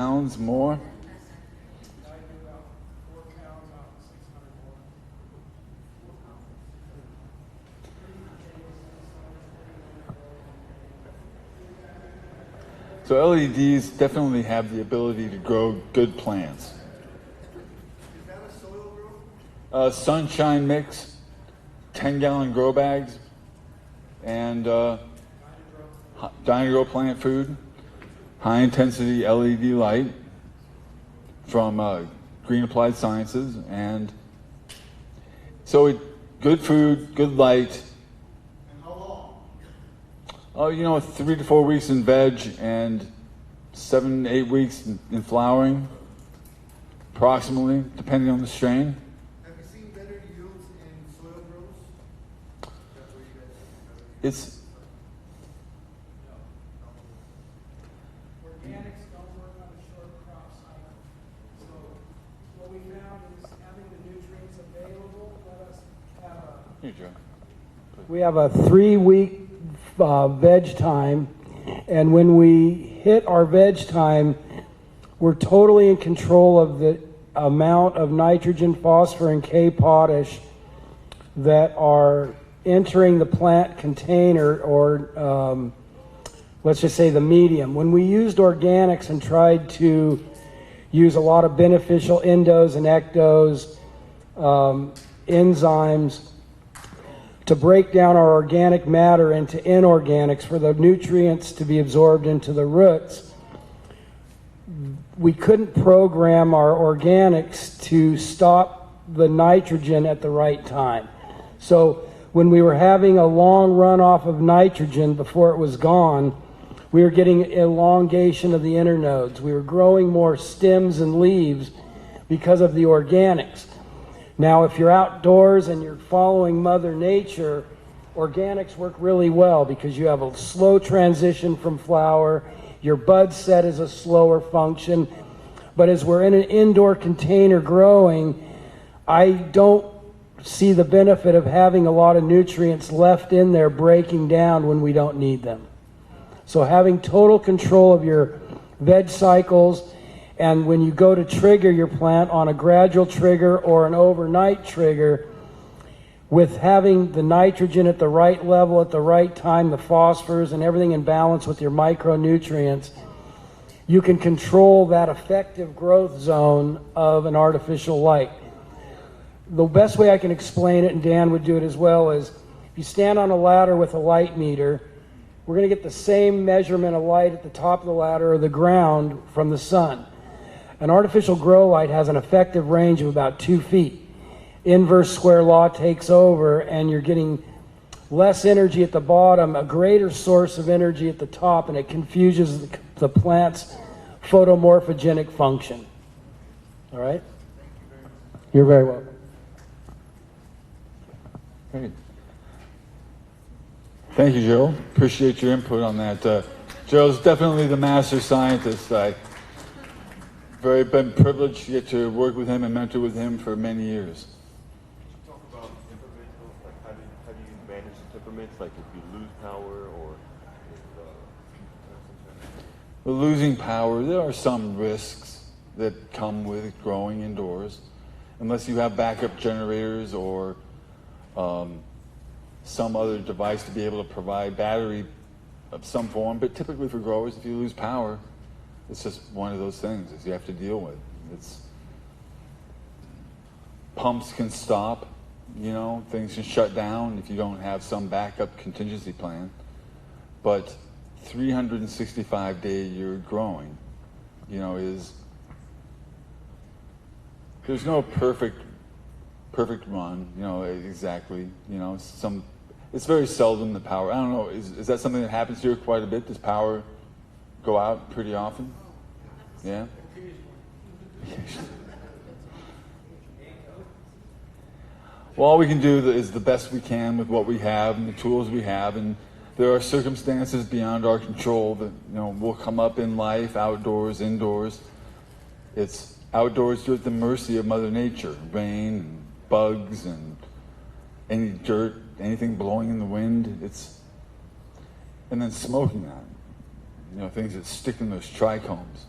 pounds more. So LEDs definitely have the ability to grow good plants. Is that a soil grow? Sunshine mix, 10-gallon grow bags, and Dynagrow plant food, high intensity LED light from Green Applied Sciences, and so good food, good light. And how long? Oh, 3 to 4 weeks in veg and 7 to 8 weeks in flowering, approximately, depending on the strain. Have you seen better yields in soil grows? That's where you guys It's Organics don't work on a short crop cycle. So what we found is having the nutrients available let us have a... Here, Joe. We have a 3-week veg time, and when we hit our veg time, we're totally in control of the amount of nitrogen, phosphorus, and K potash that are entering the plant container, or let's just say the medium. When we used organics and tried to use a lot of beneficial endos and ectos, enzymes, to break down our organic matter into inorganics for the nutrients to be absorbed into the roots, we couldn't program our organics to stop the nitrogen at the right time. So when we were having a long runoff of nitrogen before it was gone, we were getting elongation of the internodes. We were growing more stems and leaves because of the organics. Now, if you're outdoors and you're following Mother Nature, organics work really well because you have a slow transition from flower. Your bud set is a slower function. But as we're in an indoor container growing, I don't see the benefit of having a lot of nutrients left in there breaking down when we don't need them. So having total control of your veg cycles, and when you go to trigger your plant on a gradual trigger or an overnight trigger, with having the nitrogen at the right level at the right time, the phosphorus and everything in balance with your micronutrients, you can control that effective growth zone of an artificial light. The best way I can explain it, and Dan would do it as well, is if you stand on a ladder with a light meter, we're going to get the same measurement of light at the top of the ladder or the ground from the sun. An artificial grow light has an effective range of about 2 feet. Inverse square law takes over, and you're getting less energy at the bottom, a greater source of energy at the top, and it confuses the plant's photomorphogenic function. All right? You're very welcome. Great. Thank you, Joe. Appreciate your input on that. Joe's definitely the master scientist. I've been privileged to get to work with him and mentor with him for many years. Talk about temperatals, like how do you manage the temperaments, like if you lose power or if With losing power, there are some risks that come with growing indoors, unless you have backup generators or some other device to be able to provide battery of some form. But typically for growers, if you lose power, it's just one of those things that you have to deal with. Pumps can stop, things can shut down if you don't have some backup contingency plan. But 365-day year growing, there's no perfect run, exactly. It's very seldom the power. I don't know. Is that something that happens here quite a bit? Does power go out pretty often? Yeah. Well, all we can do is the best we can with what we have and the tools we have, and there are circumstances beyond our control that will come up in life, outdoors, indoors. It's outdoors, you're at the mercy of Mother Nature, rain, and bugs, and any dirt, anything blowing in the wind. And then smoking that, things that stick in those trichomes.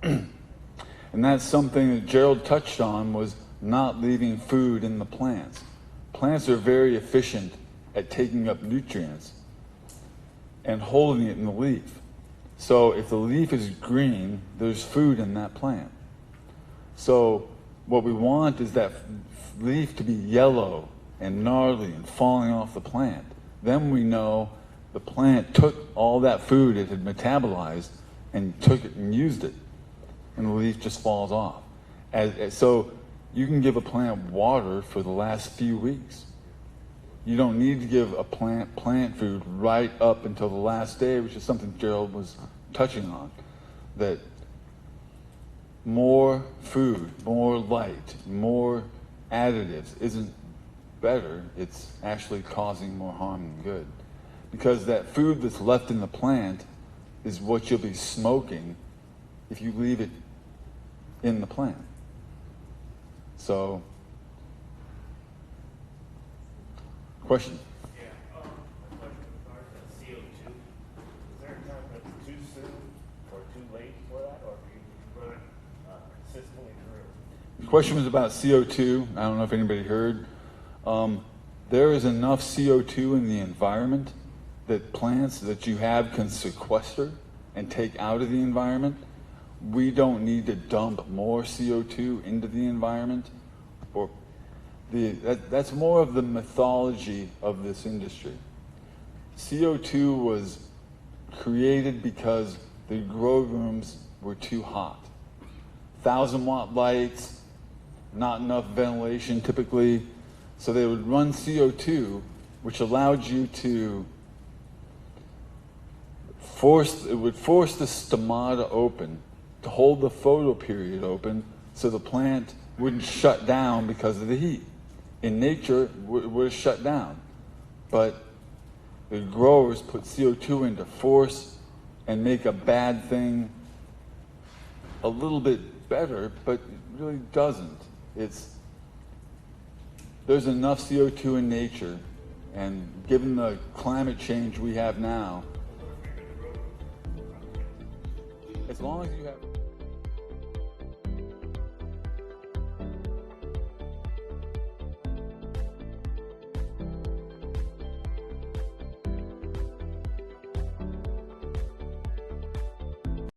And that's something that Gerald touched on, was not leaving food in the plants. Plants are very efficient at taking up nutrients and holding it in the leaf. So if the leaf is green, there's food in that plant. So what we want is that leaf to be yellow and gnarly and falling off the plant. Then we know the plant took all that food it had metabolized and took it and used it, and the leaf just falls off. So you can give a plant water for the last few weeks. You don't need to give a plant food right up until the last day, which is something Gerald was touching on. That more food, more light, more additives isn't better. It's actually causing more harm than good. Because that food that's left in the plant is what you'll be smoking if you leave it in the plant. So, question? Yeah, my question regards to CO2. Is there a time when it's too soon or too late for that, or do you run it consistently through? The question was about CO2. I don't know if anybody heard. There is enough CO2 in the environment that plants that you have can sequester and take out of the environment. We don't need to dump more CO2 into the environment. That's more of the mythology of this industry. CO2 was created because the grow rooms were too hot. 1,000-watt lights, not enough ventilation typically, so they would run CO2, which allowed you to force the stomata open, to hold the photoperiod open, so the plant wouldn't shut down because of the heat. In nature, it would have shut down. But the growers put CO2 in to force and make a bad thing a little bit better, but it really doesn't. There's enough CO2 in nature, and given the climate change we have now, as long as you have